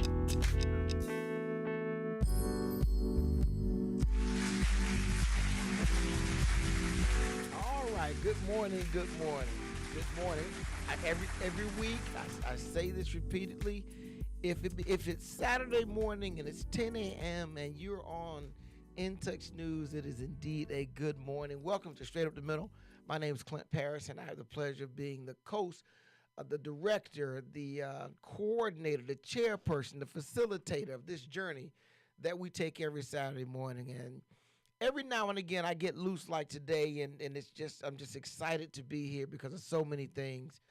All right. Good morning. Good morning. Good morning. Every week, I say this repeatedly. If it's Saturday morning and it's 10 a.m. and you're on In Touch News, it is indeed a good morning. Welcome to Straight Up the Middle. My name is Clint Paris, and I have the pleasure of being the host, the director, the coordinator, the chairperson, the facilitator of this journey that we take every Saturday morning. And every now and again I get loose like today, and I'm just excited to be here because of so many things.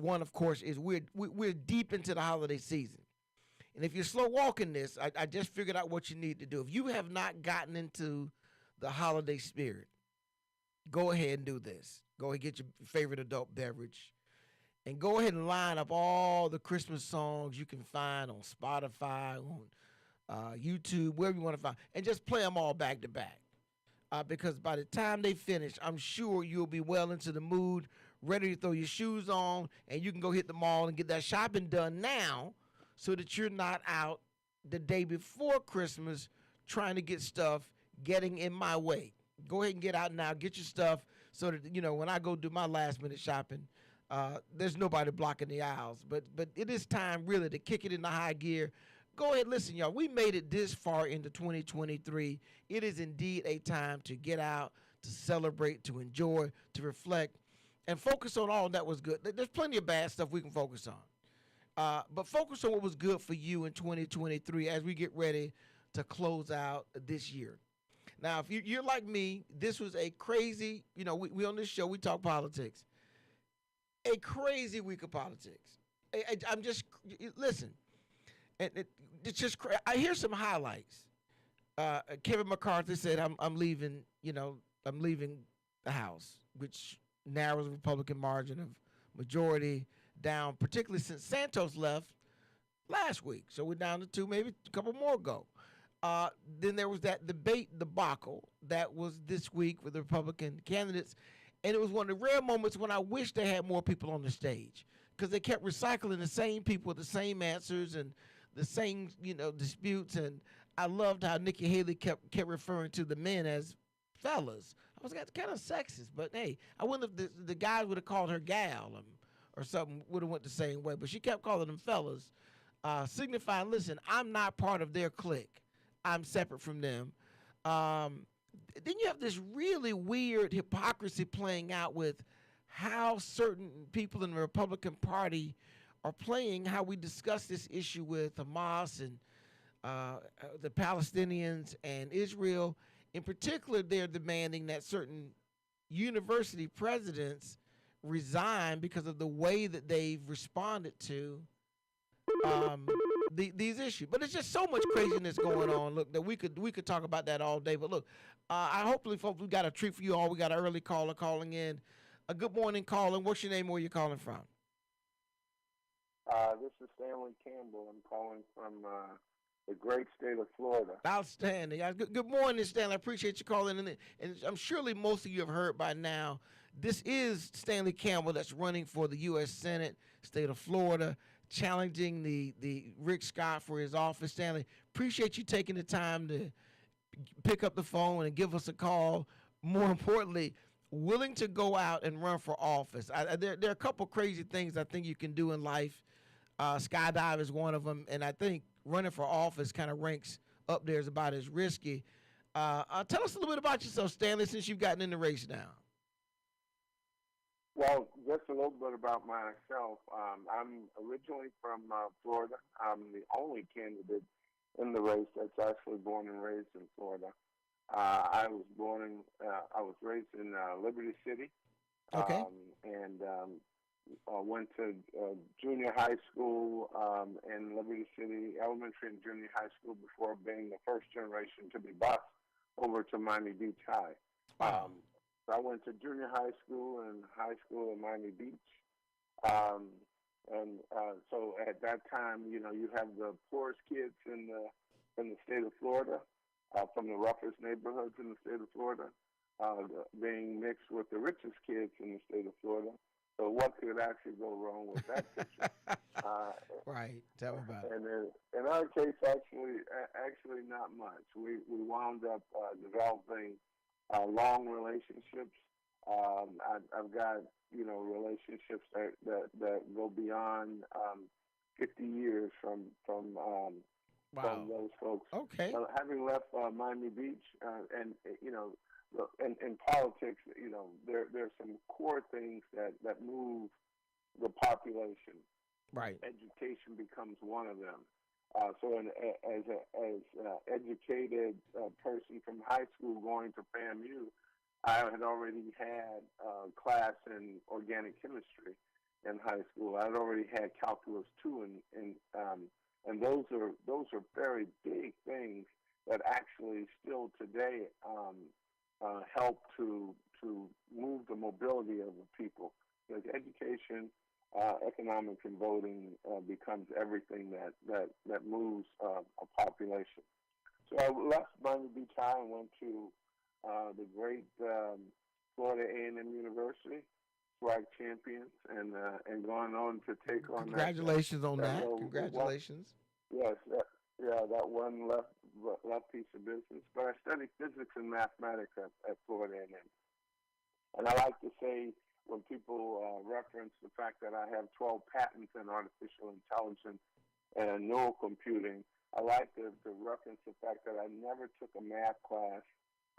One, of course, is we're deep into the holiday season. And if you're slow walking this, I just figured out what you need to do. If you have not gotten into the holiday spirit, go ahead and do this. Go ahead and get your favorite adult beverage and go ahead and line up all the Christmas songs you can find on Spotify, on YouTube, wherever you want to find, and just play them all back to back. Because by the time they finish, I'm sure you'll be well into the mood, ready to throw your shoes on, and you can go hit the mall and get that shopping done now so that you're not out the day before Christmas trying to get stuff getting in my way. Go ahead and get out now, get your stuff so that, when I go do my last minute shopping, there's nobody blocking the aisles. But it is time really to kick it into high gear. Go ahead, listen, y'all. We made it this far into 2023. It is indeed a time to get out, to celebrate, to enjoy, to reflect, and focus on all that was good. There's plenty of bad stuff we can focus on. But focus on what was good for you in 2023 as we get ready to close out this year. Now, if you're like me, this was a crazy, we on this show, we talk politics. A crazy week of politics. I'm just, listen, it's just crazy. I hear some highlights. Kevin McCarthy said, I'm leaving, I'm leaving the House, which narrows the Republican margin of majority down, particularly since Santos left last week. So we're down to two, maybe a couple more go. Then there was that debate debacle that was this week with the Republican candidates. And it was one of the rare moments when I wish they had more people on the stage because they kept recycling the same people with the same answers and the same, disputes. And I loved how Nikki Haley kept referring to the men as fellas. I was kind of sexist, but hey, I wonder if the guys would have called her gal or something would have went the same way. But she kept calling them fellas, signifying, listen, I'm not part of their clique. I'm separate from them. Then you have this really weird hypocrisy playing out with how certain people in the Republican Party are playing how we discuss this issue with Hamas and the Palestinians and Israel. In particular, they're demanding that certain university presidents resign because of the way that they've responded to these issues. But it's just so much craziness going on. Look, that we could talk about that all day. But look, I hopefully, folks, we got a treat for you all. We got an early caller calling in. A good morning, calling. What's your name? Where you calling from? This is Stanley Campbell. I'm calling from the great state of Florida. Outstanding. Good morning, Stanley. I appreciate you calling in. And I'm surely most of you have heard by now, this is Stanley Campbell that's running for the U.S. Senate, state of Florida, challenging the Rick Scott for his office. Stanley, appreciate you taking the time to pick up the phone and give us a call. More importantly, willing to go out and run for office. There are a couple crazy things I think you can do in life. Skydive is one of them, and I think running for office kind of ranks up there as about as risky. Tell us a little bit about yourself, Stanley, since you've gotten in the race now. Well, just a little bit about myself. I'm originally from Florida. I'm the only candidate in the race that's actually born and raised in Florida. I was raised in Liberty City. Okay. And went to junior high school in Liberty City, elementary and junior high school before being the first generation to be bused over to Miami Beach High. Wow. So I went to junior high school and high school in Miami Beach. So at that time, you have the poorest kids in the state of Florida, from the roughest neighborhoods in the state of Florida, being mixed with the richest kids in the state of Florida. So what could actually go wrong with that picture? Uh, Right. Tell me about it. and in our case, actually not much. We wound up developing long relationships. I've got relationships that go beyond 50 years from Wow. those folks. Okay. Having left Miami Beach, and in politics, there's some core things that move the population. Right. Education becomes one of them. So, as a educated person from high school going to FAMU, I had already had class in organic chemistry in high school. I'd already had calculus two, and those are very big things that actually still today help to move the mobility of the people. Because education, economics, and voting becomes everything that moves a population. So I left Miami Beach High and went to the great Florida A&M University, SWAC champions, and gone on to take on Congratulations on that that. role. Congratulations. Yes, that one left piece of business. But I studied physics and mathematics at Florida A&M, and I like to say when people reference the fact that I have 12 patents in artificial intelligence and neural computing, I like to reference the fact that I never took a math class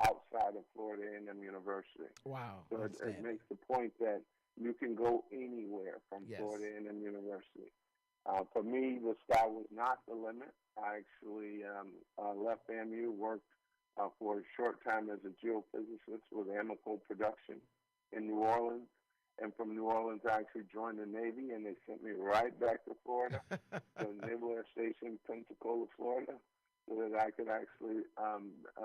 outside of Florida A&M University. Wow. So it makes the point that you can go anywhere from Yes. Florida A&M University. For me, the sky was not the limit. I actually left FAMU, worked for a short time as a geophysicist with Amoco Production in New Orleans. And from New Orleans, I actually joined the Navy, and they sent me right back to Florida, to Naval Air Station, Pensacola, Florida, so that I could actually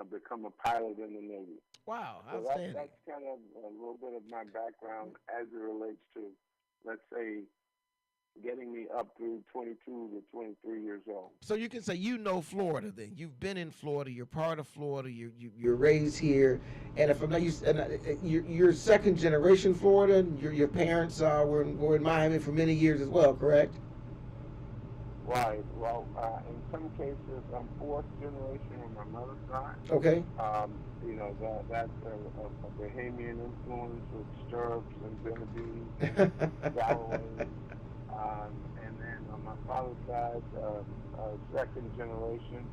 become a pilot in the Navy. Wow. So Outstanding. that's kind of a little bit of my background as it relates to, let's say, getting me up through 22 to 23 years old. So you can say Florida. Then you've been in Florida. You're part of Florida. You're raised here, and if I'm not, you're second generation Floridan. Your parents were in Miami for many years as well, correct? Right. Well, in some cases, I'm fourth generation on my mother's side. Okay. That's a Bahamian influence with stirrups and Benavides and Galloway. And then on my father's side, second generation.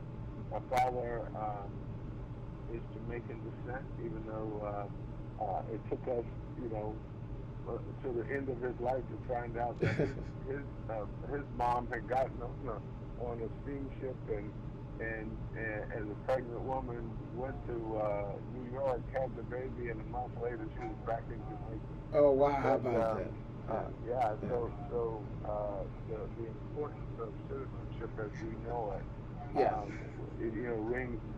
My father is Jamaican descent, even though it took us, to the end of his life to find out that his mom had gotten on a steamship and as a pregnant woman went to New York, had the baby, and a month later she was back in Jamaica. Oh wow! How about that? So the importance of citizenship as we know it, Yeah.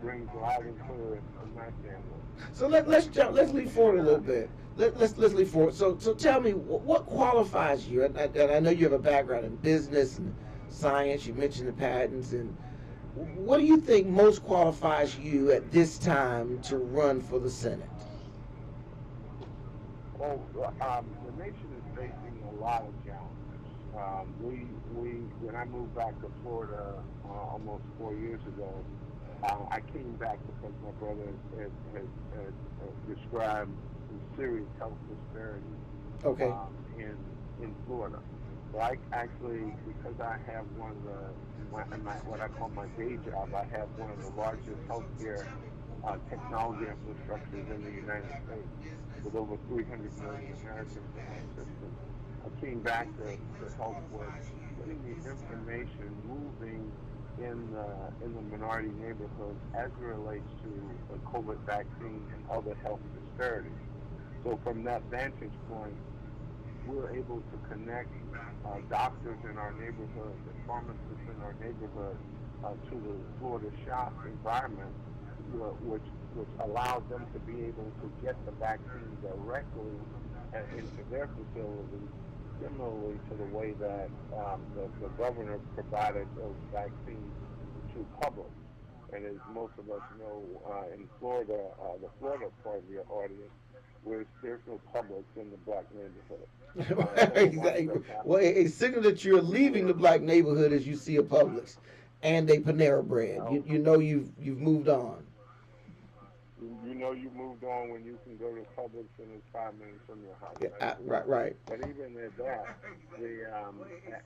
rings loud and clear in my family. So let's leap forward a little bit. Let's leap forward. So tell me what qualifies you, and I know you have a background in business and science. You mentioned the patents, and what do you think most qualifies you at this time to run for the Senate? Well, the nation is facing a lot of challenges. When I moved back to Florida almost 4 years ago, I came back because my brother had described some serious health disparities. Okay. In Florida. So I actually, because I have what I call my day job, I have one of the largest healthcare technology infrastructures in the United States, with over 300 million Americans in our system. I came back to help with getting the information moving in the minority neighborhoods as it relates to the COVID vaccine and other health disparities. So from that vantage point, we're able to connect doctors in our neighborhood and pharmacists in our neighborhood to the Florida shop environment, which allows them to be able to get the vaccine directly into their facilities, similarly to the way that the governor provided those vaccines to public. And as most of us know, in Florida, the Florida part of your audience, where there's no Publix in the black neighborhood. So what winds Exactly. up Well, happening a signal that you're leaving is, the black neighborhood is you see a Publix and a Panera Bread. oh, You know you've moved on. you know you moved on when you can go to Publix and it's 5 minutes from your house. Yeah, That's true. right, right. But even at that,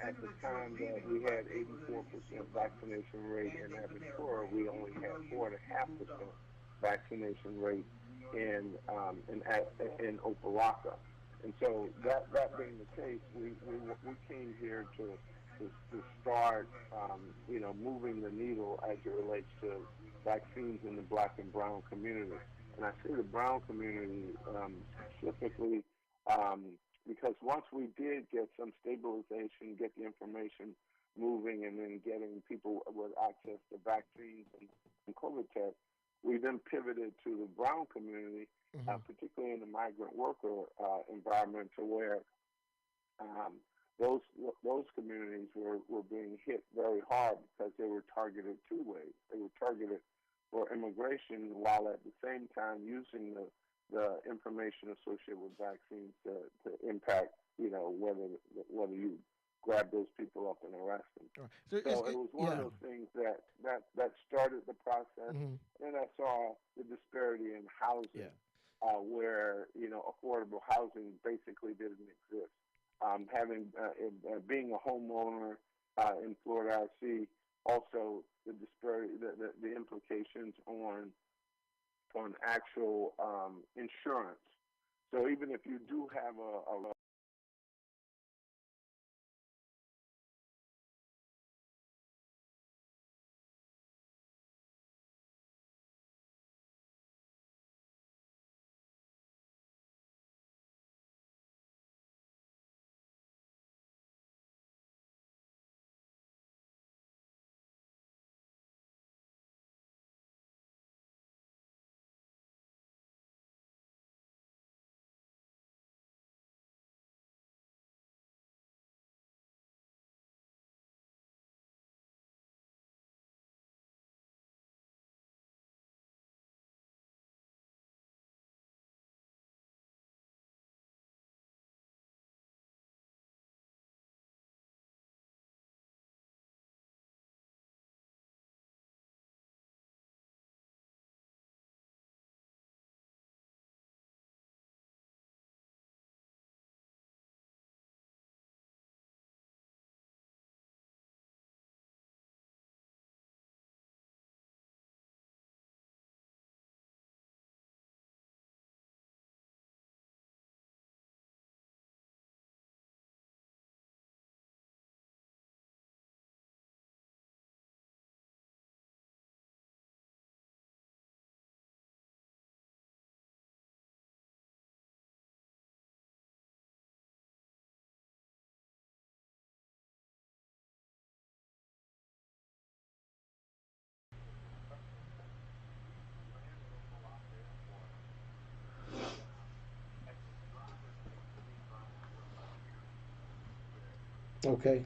at the time that we had 84% vaccination rate in Aventura, we only had 4.5% vaccination rate in Opelika. And so that being the case, we came here to start moving the needle as it relates to vaccines in the black and brown community. And I say the brown community specifically because once we did get some stabilization, get the information moving, and then getting people with access to vaccines and COVID tests, we then pivoted to the brown community, Hmm. particularly in the migrant worker environment, to where um, those those communities were being hit very hard because they were targeted two ways. They were targeted for immigration while at the same time using the information associated with vaccines to impact, whether you grab those people up and arrest them. Right. So it was one of Yeah. those things that started the process. Hmm. And I saw the disparity in housing, Yeah. where affordable housing basically didn't exist. Being a homeowner in Florida, I see also the disparity, the implications on actual insurance. So even if you do have a Okay.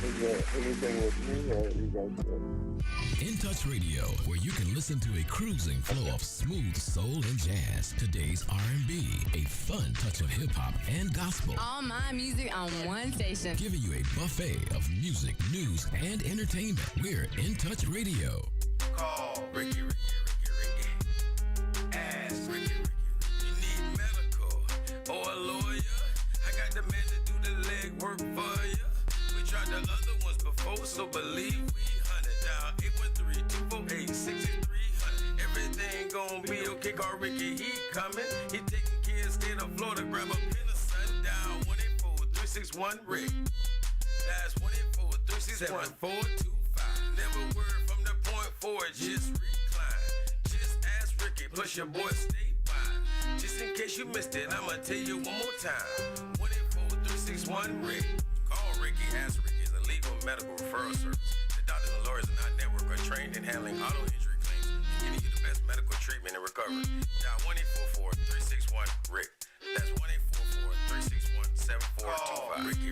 Is there anything with me, or you guys good? In Touch Radio, where you can listen to a cruising flow of smooth soul and jazz, today's R&B, a fun touch of hip-hop and gospel. All my music on one station. Giving you a buffet of music, news, and entertainment. We're In Touch Radio. Call Ricky. Ask Ricky. You need medical or a lawyer? I got the man to do the legwork for you. We tried the other ones before, so believe we hunted down 813-248-6300. Everything gon' be okay. Call Ricky, he coming. He taking care of state of Florida. Grab a pen of sundown 184-361 Rick. That's 184-361-425. Never word from the point forward, just recline. Just ask Ricky, plus your boy statewide. Just in case you missed it, I'ma tell you one more time. 184-361 Rick. Call Ricky, ask Ricky is a legal medical referral service. The doctors and lawyers in our network are trained in handling auto injury claims and getting you the best medical treatment and recovery. Dial 1-844-361 Rick. That's 1-844-361-7425. Ricky.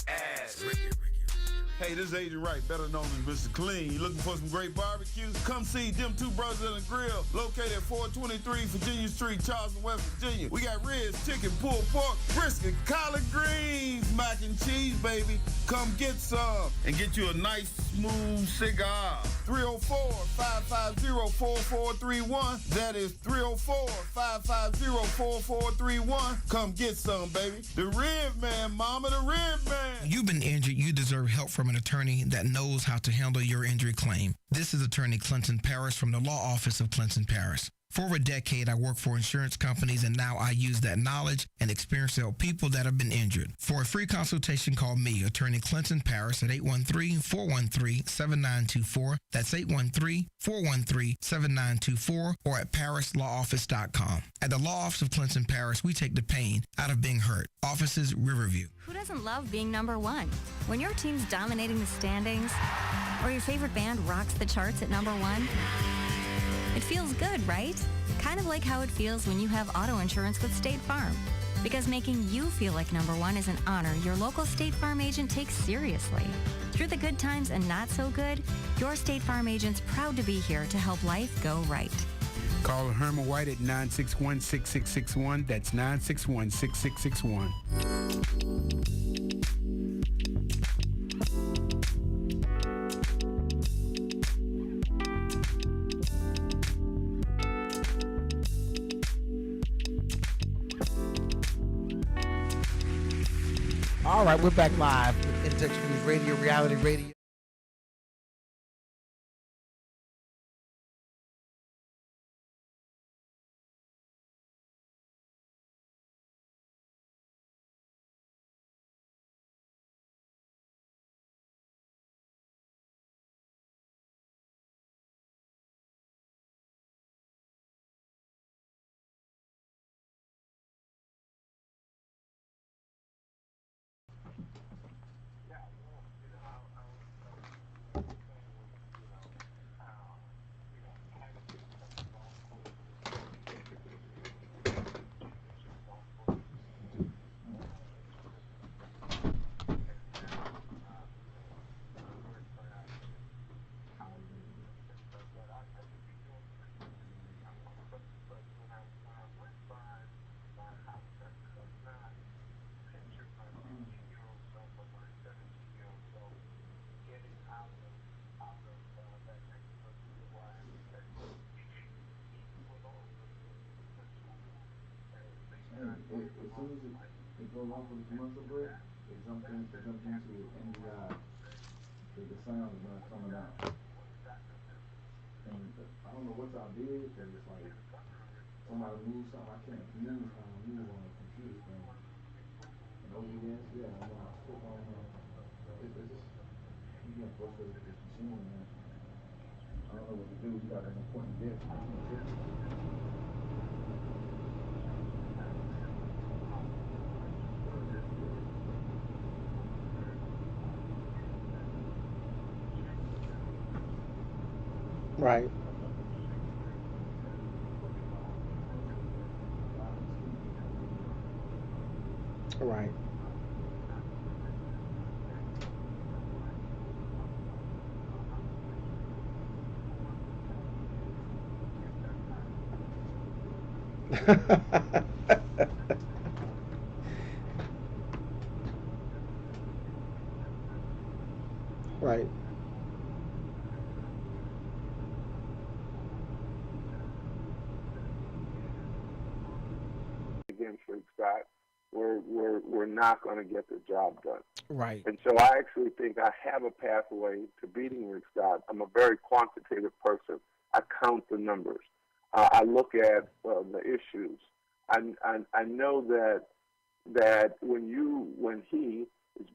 Ask Ricky. Hey, this is Agent Wright, better known as Mr. Clean. You looking for some great barbecue? Come see them two brothers in the grill, located at 423 Virginia Street, Charleston, West Virginia. We got ribs, chicken, pulled pork, brisket, collard greens, mac and cheese, baby. Come get some and get you a nice, smooth cigar. 304-550-4431. That is 304-550-4431. Come get some, baby. The Rib Man, mama, the Rib Man. You've been injured, you deserve help from an attorney that knows how to handle your injury claim. This is Attorney Clinton Paris from the Law Office of Clinton Paris. For over a decade, I worked for insurance companies, and now I use that knowledge and experience to help people that have been injured. For a free consultation, call me, Attorney Clinton Paris, at 813-413-7924. That's 813-413-7924, or at parislawoffice.com. At the Law Office of Clinton Paris, we take the pain out of being hurt. Offices, Riverview. Who doesn't love being number one? When your team's dominating the standings, or your favorite band rocks the charts at number one, it feels good, right? Kind of like how it feels when you have auto insurance with State Farm. Because making you feel like number one is an honor your local State Farm agent takes seriously. Through the good times and not so good, your State Farm agent's proud to be here to help life go right. Call Herman White at 961-6661. That's 961-6661. All right, we're back live with In Touch News Radio, Reality Radio. As soon as it goes off with the commercial break, they jump into it, and the sound is not coming out. And I don't know what y'all did, but it's like somebody moved something. I can't move how I move on a computer screen. And OBS, yeah, when I click on it's just, you get frustrated with this machine, man. I don't know what to do. You got an important guest. Right. Right. Right. Against Rick Scott, we're not going to get the job done. Right. And so I actually think I have a pathway to beating Rick Scott. I'm a very quantitative person. I count the numbers. I look at the issues. I know that when he is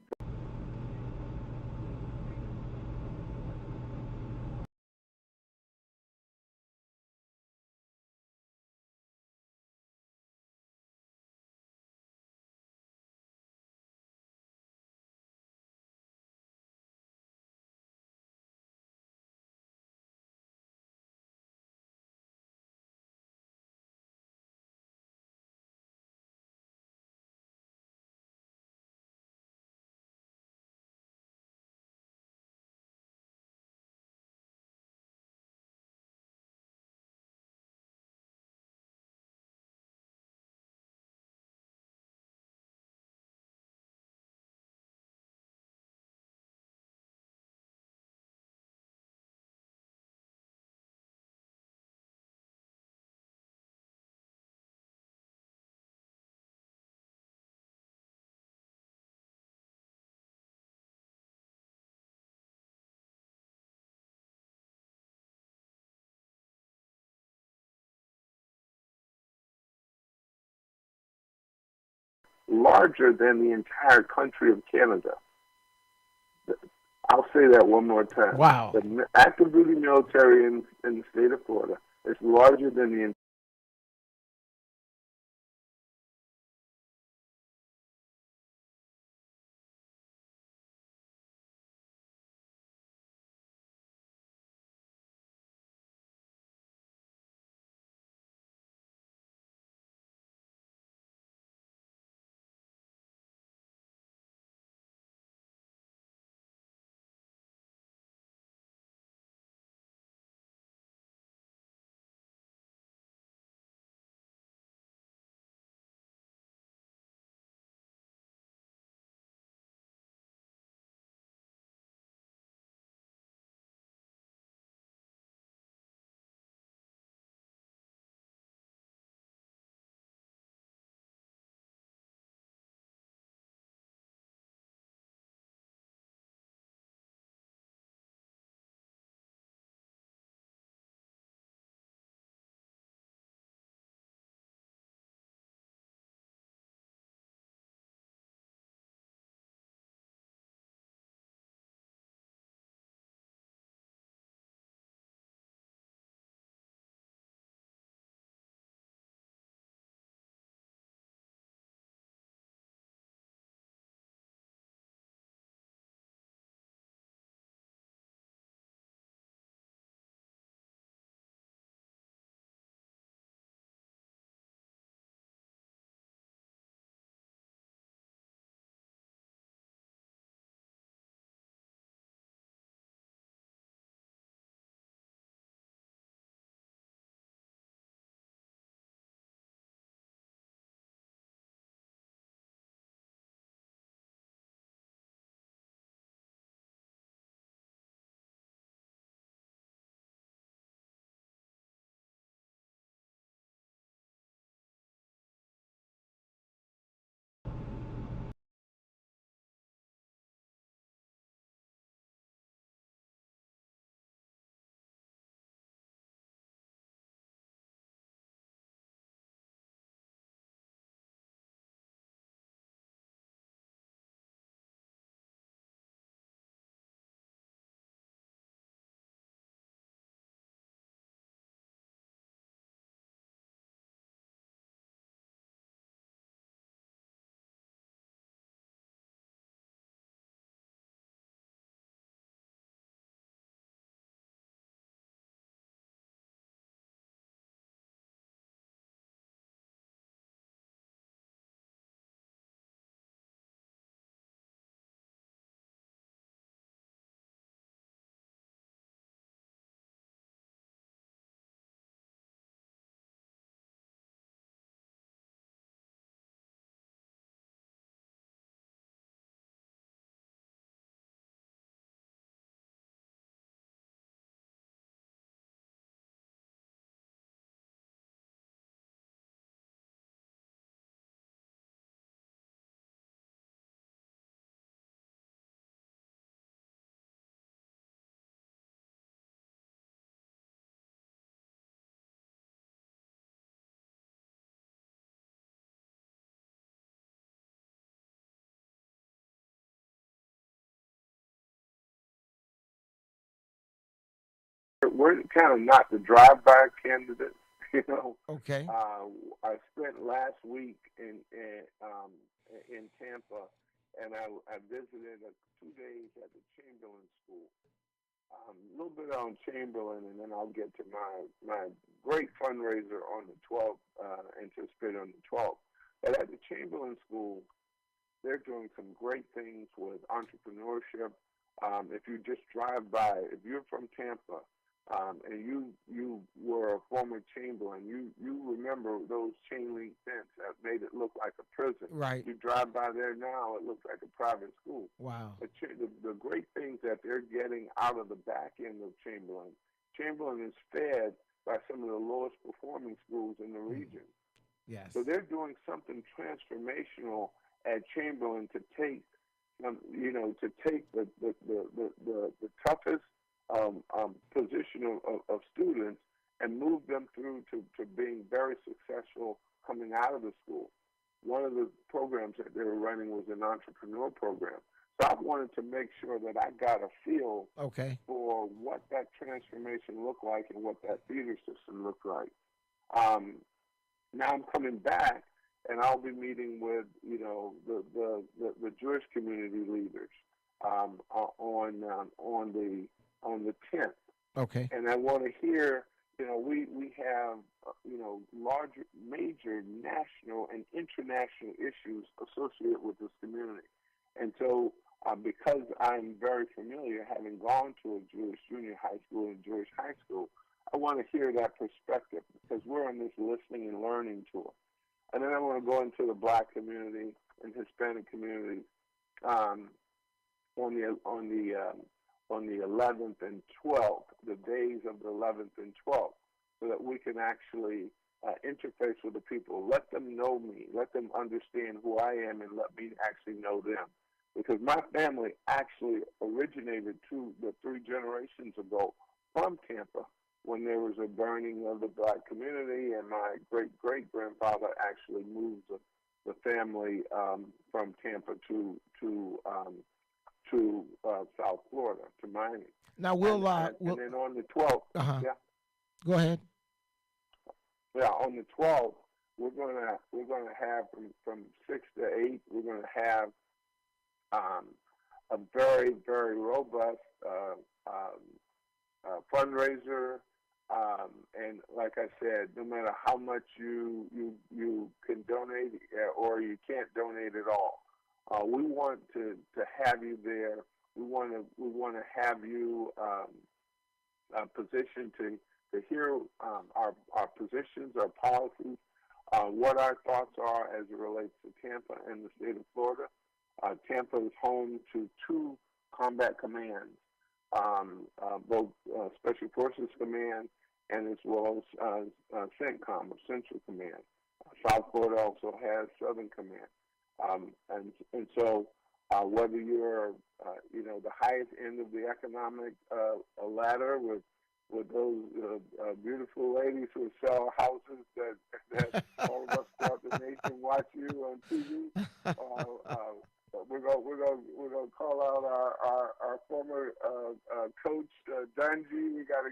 larger than the entire country of Canada. I'll say that one more time. Wow. The active duty military in the state of Florida is larger than the we're kind of not the drive-by candidates, you know. Okay. I spent last week in Tampa, and I visited 2 days at the Chamberlain School. A little bit on Chamberlain, and then I'll get to my great fundraiser on the 12th, anticipated on the 12th. But at the Chamberlain School, they're doing some great things with entrepreneurship. If you just drive by, if you're from Tampa, and you were a former Chamberlain, you remember those chain link fence that made it look like a prison. Right. You drive by there now, it looks like a private school. Wow. But the great things that they're getting out of the back end of Chamberlain is fed by some of the lowest performing schools in the region. Yes. So they're doing something transformational at Chamberlain to take, to take the toughest position of students and move them through to being very successful coming out of the school. One of the programs that they were running was an entrepreneur program. So I wanted to make sure that I got a feel for what that transformation looked like and what that theater system looked like. Now I'm coming back, and I'll be meeting with the Jewish community leaders on the 10th. Okay. And I want to hear, we have, larger, major national and international issues associated with this community. And so because I'm very familiar, having gone to a Jewish junior high school and Jewish high school, I want to hear that perspective because we're on this listening and learning tour. And then I want to go into the Black community and Hispanic community on the 11th and 12th, the days of the 11th and 12th, so that we can actually interface with the people, let them know me, let them understand who I am, and let me actually know them. Because my family actually originated 3 generations ago from Tampa when there was a burning of the Black community, and my great-great-grandfather actually moved the family from Tampa to South Florida, to Miami. Now and then on the 12th, yeah. Go ahead. Yeah, on the 12th, we're gonna have from 6 to 8. We're gonna have a very, very robust fundraiser. And like I said, no matter how much you can donate or you can't donate at all, we want to have you there. We want to have you positioned to hear our positions, our policies, what our thoughts are as it relates to Tampa and the state of Florida. Tampa is home to 2 combat commands, both Special Forces Command and as well as CENTCOM, or Central Command. South Florida also has Southern Command. And so whether you're, the highest end of the economic ladder with those beautiful ladies who sell houses that all of us throughout the nation watch you on TV, we're gonna call out our former coach Dungy. We gotta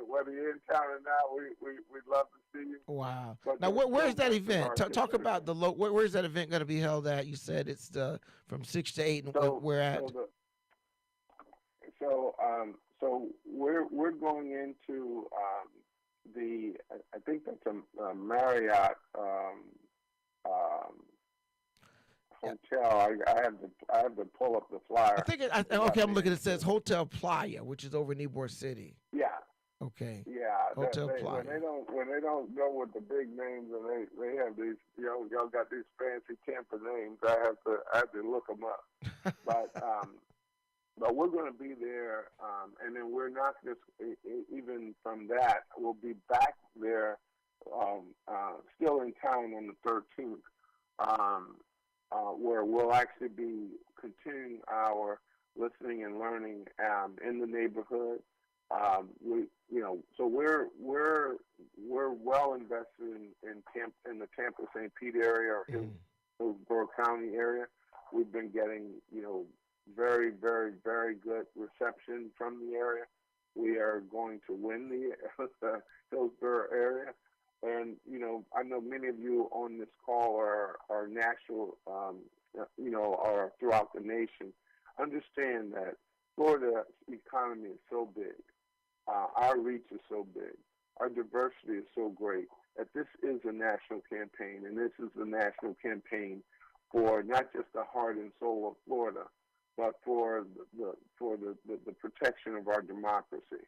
whether you're in town or not, we'd love to see you. Wow. But now where's that event? Talk about where's that event going to be held at? You said it's from 6 to 8, and where at? So we're going into I think that's a Marriott hotel. I have to pull up the flyer. I think I'm looking. It says Hotel Playa, which is over in Ybor City. Yeah. Okay. Yeah. Hotel Playa. When they don't go with the big names, and they have these, y'all got these fancy Tampa names. I have to look them up. But we're going to be there, and then we're not just even from that. We'll be back there, still in town on the 13th. Where we'll actually be continuing our listening and learning in the neighborhood. So we're well invested in the Tampa St. Pete area or Hillsborough County area. We've been getting very, very, very good reception from the area. we are going to win the Hillsborough area. And, I know many of you on this call are national, are throughout the nation. Understand that Florida's economy is so big. Our reach is so big. Our diversity is so great that this is a national campaign, and this is a national campaign for not just the heart and soul of Florida, but for the protection of our democracy.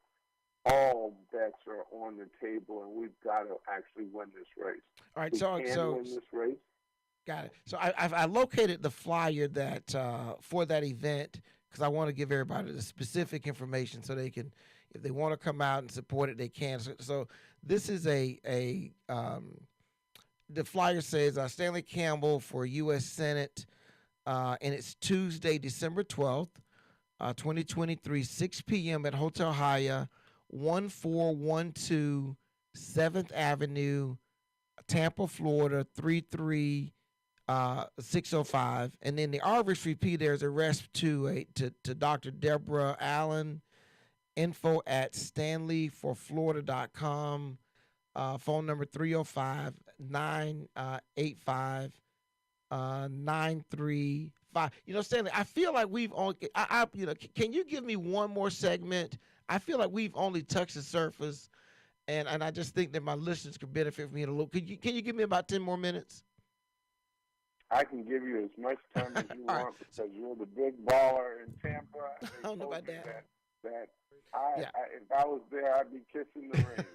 All bets are on the table, and we've got to actually win this race. All right, we so can win this race. Got it. So I located the flyer that for that event because I want to give everybody the specific information so they can, if they want to come out and support it, they can. So this is the flyer says Stanley Campbell for U.S. Senate, and it's Tuesday, December 12th, 2023, 6 p.m. at Hotel Haya, 1412 7th Avenue, Tampa, Florida, 33605. And then the RSVP, there's a rest to Dr. Deborah Allen, info at stanleyforflorida.com, phone number 305-985-9335. Stanley, I feel like we've only, can you give me one more segment? I feel like we've only touched the surface, and I just think that my listeners could benefit from it a little. Can you give me about 10 more minutes? I can give you as much time as you want right. because you're the big baller in Tampa. I don't know about that. If I was there, I'd be kissing the ring.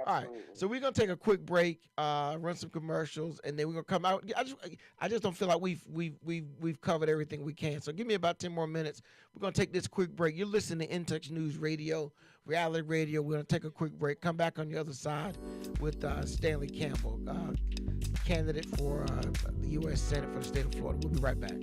All right, so we're gonna take a quick break, run some commercials, and then we're gonna come out. I just don't feel like we've covered everything we can. So give me about 10 more minutes. We're gonna take this quick break. You're listening to In Touch News Radio, Reality Radio. We're gonna take a quick break. Come back on the other side with Stanley Campbell, candidate for the U.S. Senate for the state of Florida. We'll be right back.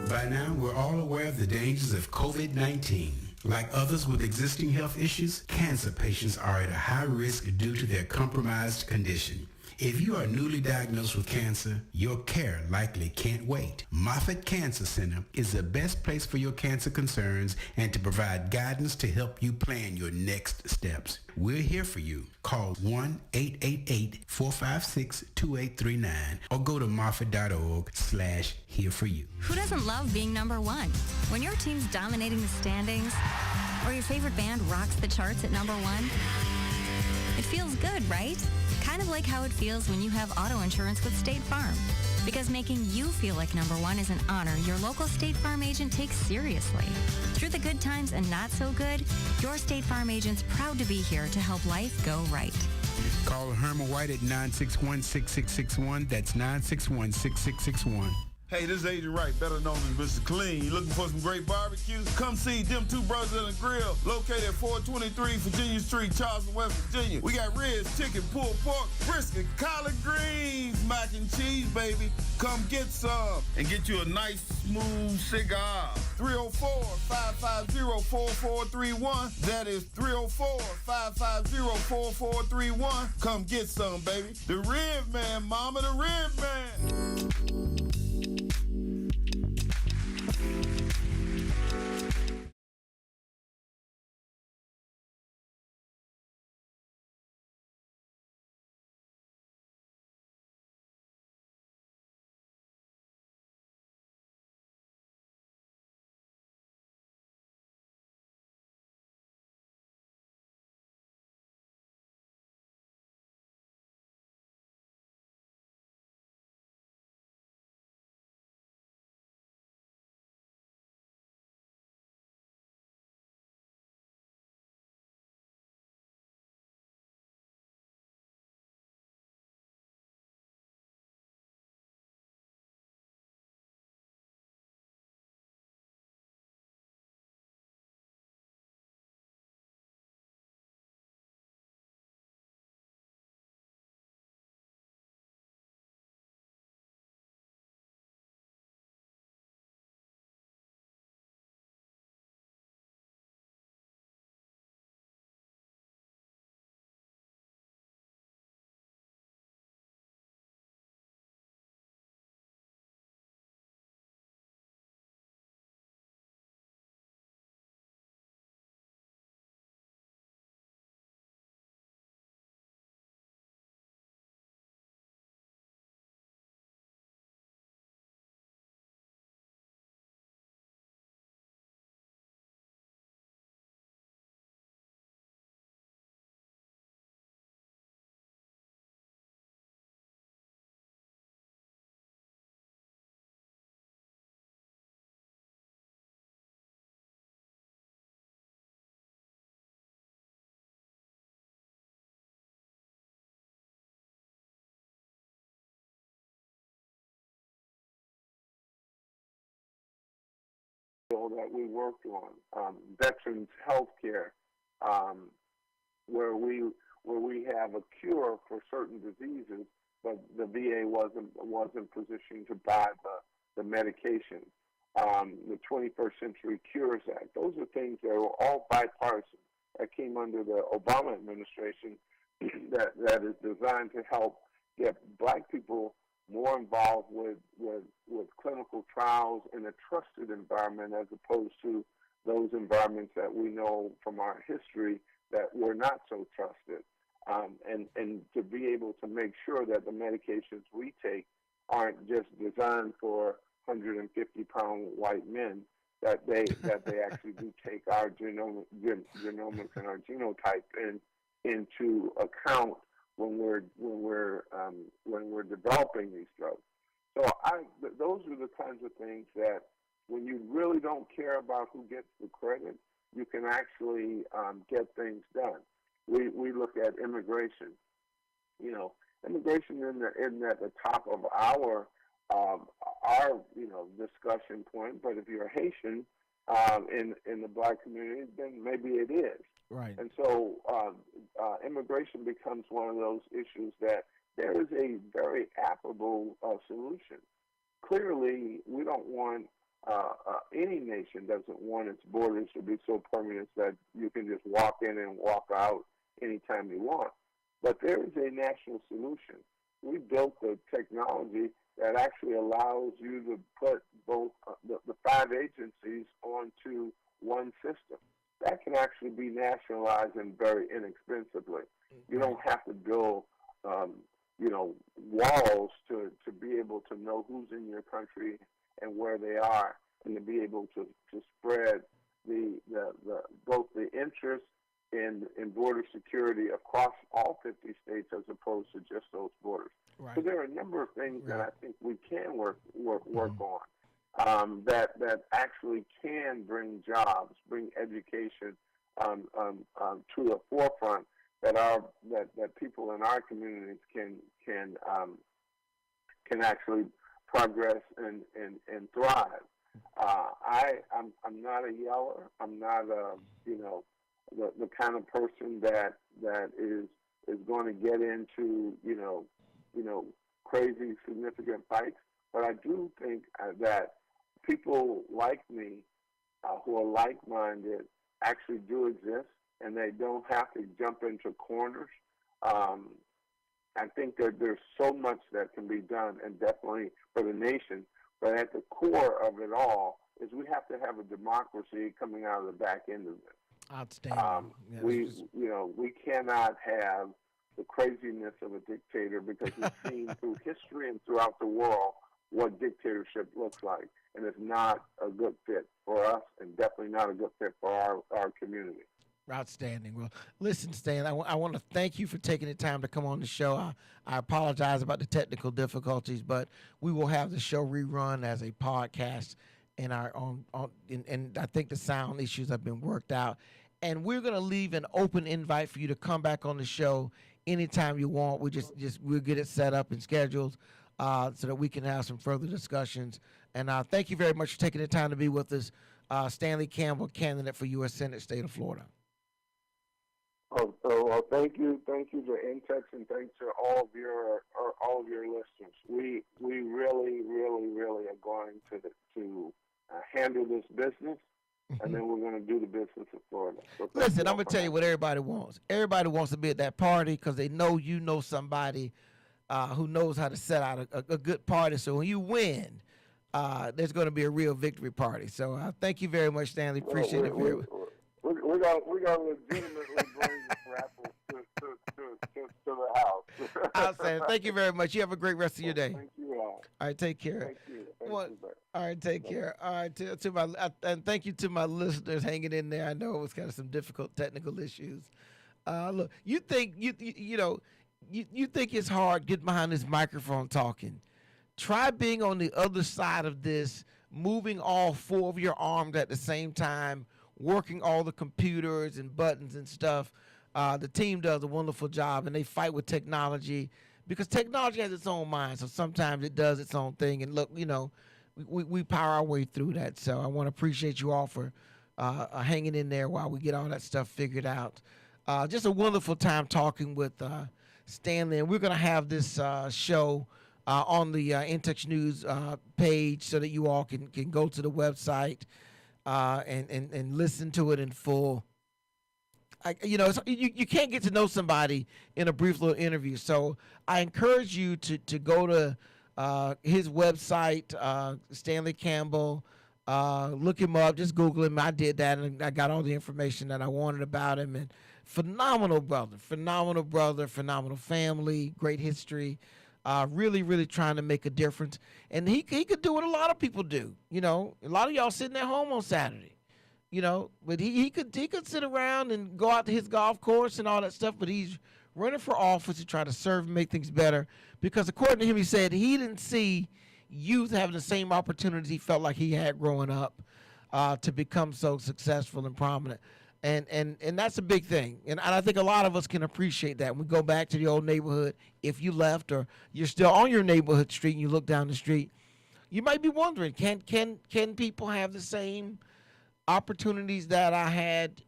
By now, we're all aware of the dangers of COVID-19. Like others with existing health issues, cancer patients are at a high risk due to their compromised condition. If you are newly diagnosed with cancer, your care likely can't wait. Moffitt Cancer Center is the best place for your cancer concerns and to provide guidance to help you plan your next steps. We're here for you. Call 1-888-456-2839 or go to moffitt.org/hereforyou. Who doesn't love being number one? When your team's dominating the standings or your favorite band rocks the charts at number one, it feels good, right? Kind of like how it feels when you have auto insurance with State Farm. Because making you feel like number one is an honor your local State Farm agent takes seriously. Through the good times and not so good, your State Farm agent's proud to be here to help life go right. Call Herman White at 961-6661. That's 961-6661. Hey, this is Agent Wright, better known as Mr. Clean. You looking for some great barbecue? Come see them two brothers in the grill, located at 423 Virginia Street, Charleston, West Virginia. We got ribs, chicken, pulled pork, brisket, collard greens, mac and cheese, baby. Come get some and get you a nice, smooth cigar. 304-550-4431. That is 304-550-4431. Come get some, baby. The Rib Man, mama, the Rib Man. bill that we worked on, veterans health care, where we have a cure for certain diseases, but the VA wasn't positioned to buy the medication. The 21st Century Cures Act. Those are things that were all bipartisan that came under the Obama administration that is designed to help get black people more involved with clinical trials in a trusted environment as opposed to those environments that we know from our history that were not so trusted. And to be able to make sure that the medications we take aren't just designed for 150-pound white men, that they actually do take our genomics and our genotype into account when we're developing these drugs. So those are the kinds of things that when you really don't care about who gets the credit, you can actually get things done. We look at immigration. Immigration isn't at the top of our discussion point, but if you're Haitian in the black community, then maybe it is. Right. And so immigration becomes one of those issues that there is a very applicable solution. Clearly, we don't want any nation doesn't want its borders to be so permanent that you can just walk in and walk out anytime you want. But there is a national solution. We built the technology that actually allows you to put both the 5 agencies onto one system. That can actually be nationalized and very inexpensively. You don't have to build, walls to be able to know who's in your country and where they are, and to be able to spread both the interest in border security across all 50 states as opposed to just those borders. Right. So there are a number of things that I think we can work on that actually can bring jobs, bring education to the forefront that people in our communities can actually progress and thrive. I'm not a yeller. I'm not the kind of person that is going to get into crazy significant fights. But I do think that people like me who are like-minded actually do exist, and they don't have to jump into corners. I think that there's so much that can be done, and definitely for the nation. But at the core of it all is we have to have a democracy coming out of the back end of it. Outstanding. We cannot have the craziness of a dictator because we've seen through history and throughout the world what dictatorship looks like, and it's not a good fit for us, and definitely not a good fit for our community. Outstanding. Well, listen, Stan, I want to thank you for taking the time to come on the show. I apologize about the technical difficulties, but we will have the show rerun as a podcast, and and I think the sound issues have been worked out. And we're going to leave an open invite for you to come back on the show anytime you want. We'll get it set up and scheduled so that we can have some further discussions. And thank you very much for taking the time to be with us, Stanley Campbell, candidate for U.S. Senate, state of Florida. Well, thank you to Intex, and thanks to all of your listeners. We really, really, really are going to handle this business, and then we're going to do the business of Florida. So listen, I'm going to tell you what everybody wants. Everybody wants to be at that party because they know you know somebody who knows how to set out a good party. So when you win, there's going to be a real victory party. So thank you very much, Stanley. Appreciate it. We're gonna legitimately bring this raffle to the house. Outstanding. Thank you very much. You have a great rest of your day. Thank you all. All right, take care. Thank you. All right, take care. All right, and thank you to my listeners hanging in there. I know it was kind of some difficult technical issues. Look, you think you think it's hard getting behind this microphone talking. Try being on the other side of this, moving all 4 of your arms at the same time, working all the computers and buttons and stuff. The team does a wonderful job, and they fight with technology because technology has its own mind. So sometimes it does its own thing. And look, we power our way through that. So I want to appreciate you all for hanging in there while we get all that stuff figured out. Just a wonderful time talking with Stanley, and we're going to have this show on the In Touch News page so that you all can go to the website and listen to it in full. You can't get to know somebody in a brief little interview. So I encourage you to go to his website, Stanley Campbell. Look him up. Just Google him. I did that, and I got all the information that I wanted about him. And phenomenal brother, phenomenal family, great history. Really, really trying to make a difference. And he could do what a lot of people do. A lot of y'all sitting at home on Saturday. But he could sit around and go out to his golf course and all that stuff, but he's running for office to try to serve and make things better, because according to him, he said he didn't see youth having the same opportunities he felt like he had growing up to become so successful and prominent. And that's a big thing. And I think a lot of us can appreciate that. When we go back to the old neighborhood, if you left or you're still on your neighborhood street and you look down the street, you might be wondering, can people have the same opportunities that I had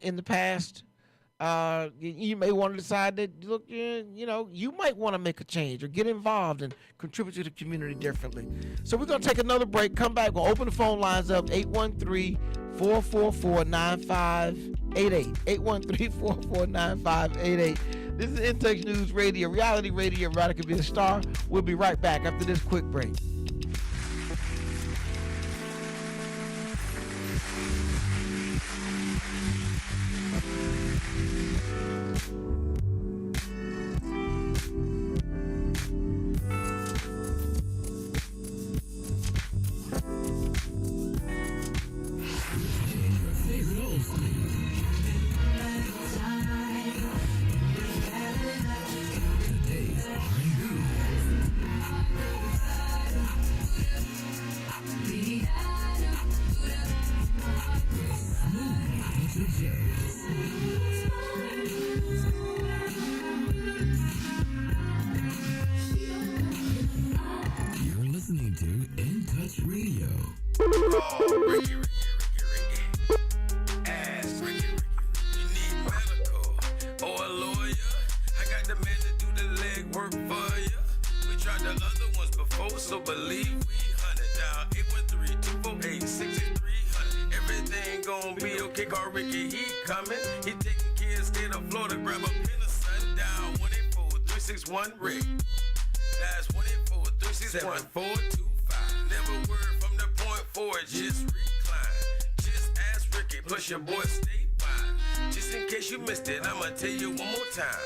in the past? You may want to decide that, look, you might want to make a change or get involved and contribute to the community differently. So we're going to take another break, come back, we'll open the phone lines up, 813-444-9588, 813-444-9588. This is In Touch News Radio, reality radio, everybody can be a star. We'll be right back after this quick break. Your boy statewide. Just in case you missed it, I'ma tell you one more time.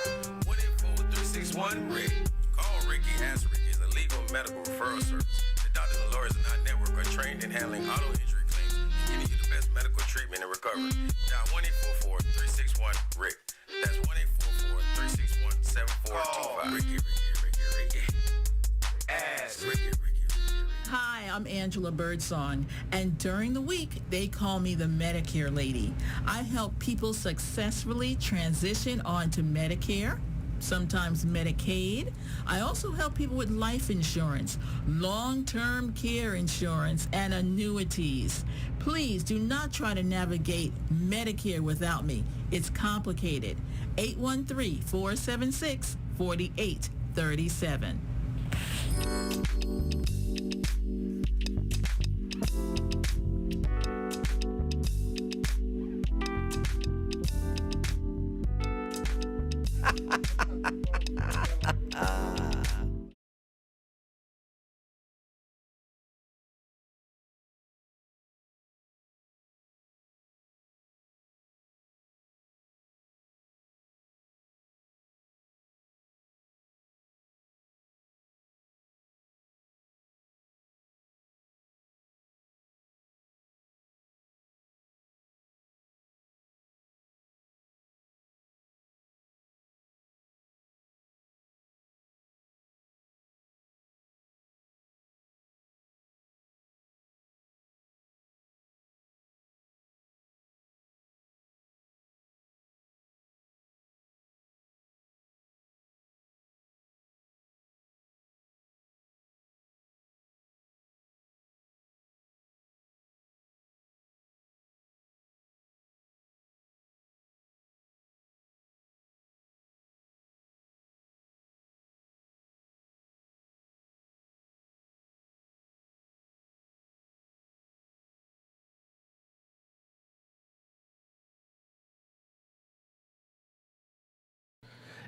1-800-361-RICK. Call Ricky. Ask Ricky is a legal medical referral service. The doctors and lawyers in our network are trained in handling auto injury claims and giving you the best medical treatment and recovery. Dial 1-844-361-RICK. That's 1-844-361-7425. Ricky. Ask Ricky. Hi, I'm Angela Birdsong, and during the week, they call me the Medicare lady. I help people successfully transition onto Medicare, sometimes Medicaid. I also help people with life insurance, long-term care insurance, and annuities. Please do not try to navigate Medicare without me. It's complicated. 813-476-4837.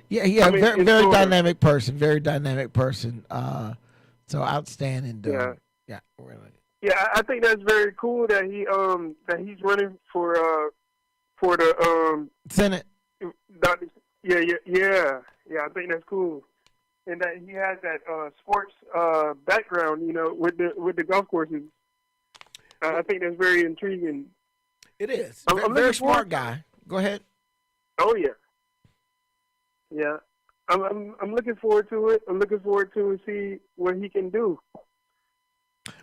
Yeah, I mean, very in very Florida. dynamic person, very dynamic person. So outstanding. Yeah, really. Yeah, I think that's very cool that he's running for the Senate. Dr. Yeah. I think that's cool, and that he has that sports background, with the golf courses. I think that's very intriguing. It is. I'm Very looking smart forward- guy. Go ahead. Oh yeah. I'm looking forward to it. I'm looking forward to see what he can do.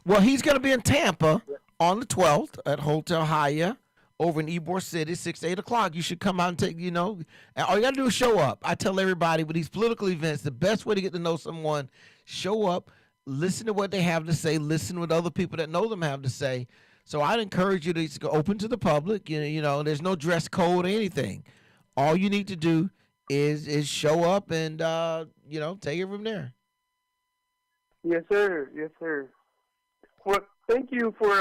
Well, he's going to be in Tampa on the 12th at Hotel Haya over in Ybor City, 6 to 8 o'clock. You should come out and take, and all you got to do is show up. I tell everybody with these political events, the best way to get to know someone, show up, listen to what they have to say, listen to what other people that know them have to say. So I'd encourage you to go open to the public. There's no dress code or anything. All you need to do is show up and, take it from there. Yes, sir. Yes, sir. Well, thank you for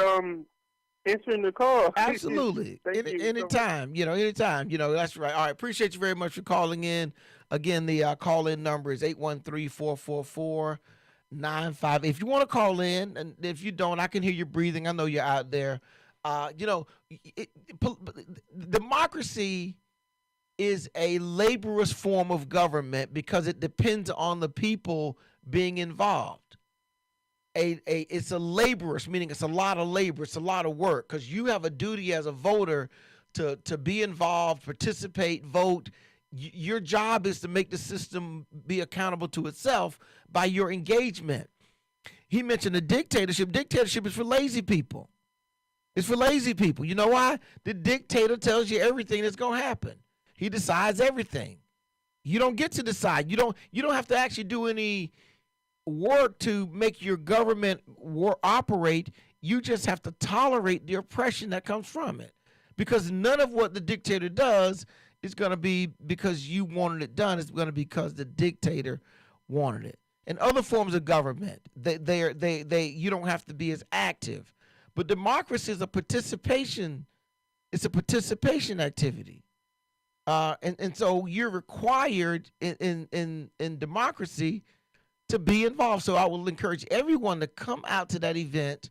answering the call. Absolutely. Thank you so Anytime. Anytime. That's right. All right. Appreciate you very much for calling in. Again, the call-in number is 813-444-95. If you want to call in, and if you don't, I can hear you breathing. I know you're out there. Democracy is a laborious form of government because it depends on the people being involved. It's a laborious, meaning it's a lot of labor, it's a lot of work, because you have a duty as a voter to be involved, participate, vote. Your job is to make the system be accountable to itself by your engagement. He mentioned a dictatorship. Dictatorship is for lazy people. It's for lazy people. You know why? The dictator tells you everything that's going to happen. He decides everything. You don't get to decide. You don't have to actually do any work to make your government operate. You just have to tolerate the oppression that comes from it, because none of what the dictator does is going to be because you wanted it done. It's going to be because the dictator wanted it. And other forms of government, you don't have to be as active, but democracy is a participation. It's a participation activity, and so you're required in democracy to be involved. So I will encourage everyone to come out to that event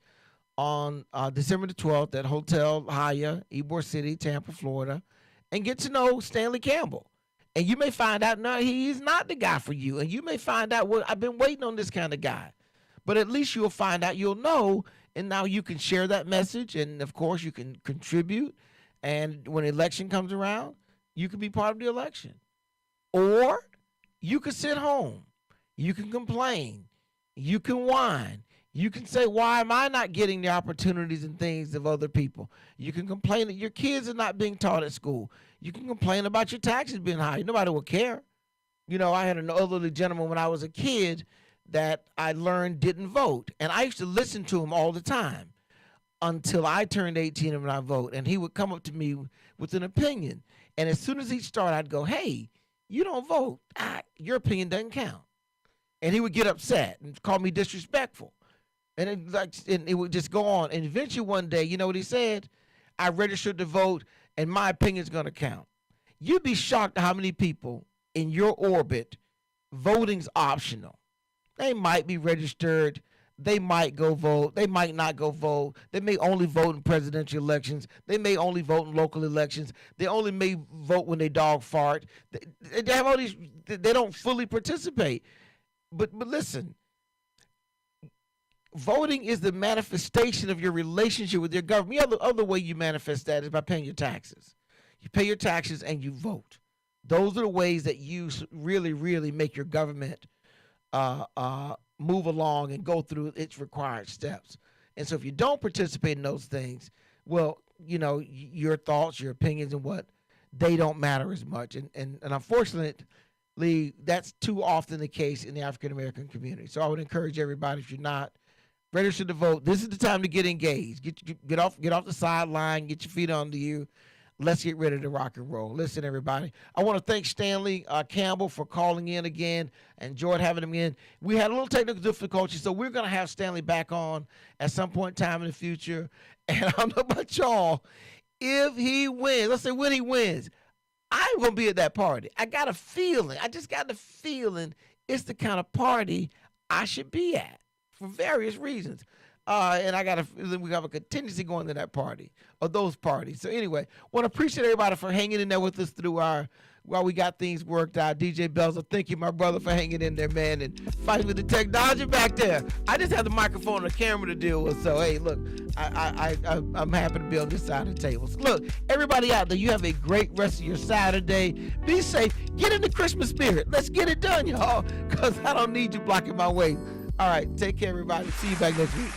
on December the 12th at Hotel Haya, Ybor City, Tampa, Florida, and get to know Stanley Campbell. And you may find out, no, he's not the guy for you. And you may find out, well, I've been waiting on this kind of guy. But at least you'll find out, you'll know, and now you can share that message. And, of course, you can contribute. And when election comes around, you can be part of the election. Or you can sit home. You can complain. You can whine. You can say, why am I not getting the opportunities and things of other people? You can complain that your kids are not being taught at school. You can complain about your taxes being high. Nobody will care. I had an elderly gentleman when I was a kid that I learned didn't vote. And I used to listen to him all the time until I turned 18 and I vote. And he would come up to me with an opinion. And as soon as he'd start, I'd go, hey, you don't vote. Your opinion doesn't count. And he would get upset and call me disrespectful. And it would just go on. And eventually one day, you know what he said? I registered to vote, and my opinion's going to count. You'd be shocked at how many people in your orbit, voting's optional. They might be registered. They might go vote. They might not go vote. They may only vote in presidential elections. They may only vote in local elections. They only may vote when they dog fart. They have all these. They don't fully participate. But listen. Voting is the manifestation of your relationship with your government. The other way you manifest that is by paying your taxes. You pay your taxes and you vote. Those are the ways that you really, really make your government move along and go through its required steps. And so if you don't participate in those things, well, your thoughts, your opinions, and what, they don't matter as much. And unfortunately, that's too often the case in the African-American community. So I would encourage everybody, if you're not register to vote, this is the time to get engaged. Get off the sideline, get your feet under you. Let's get ready to rock and roll. Listen, everybody, I want to thank Stanley Campbell for calling in again. Enjoyed having him in. We had a little technical difficulty, so we're going to have Stanley back on at some point in time in the future. And I don't know about y'all, if he wins, let's say when he wins, I'm going to be at that party. I got a feeling. I just got the feeling it's the kind of party I should be at for various reasons. And I got a feeling we have a contingency going to that party or those parties. So anyway, want to appreciate everybody for hanging in there with us through while we got things worked out. DJ Belzer, thank you, my brother, for hanging in there, man, and fighting with the technology back there. I just have the microphone and the camera to deal with. So, hey, look, I'm happy to be on this side of the table. So, look, everybody out there, you have a great rest of your Saturday. Be safe. Get in the Christmas spirit. Let's get it done, y'all, because I don't need you blocking my way. All right, take care, everybody. See you back next week.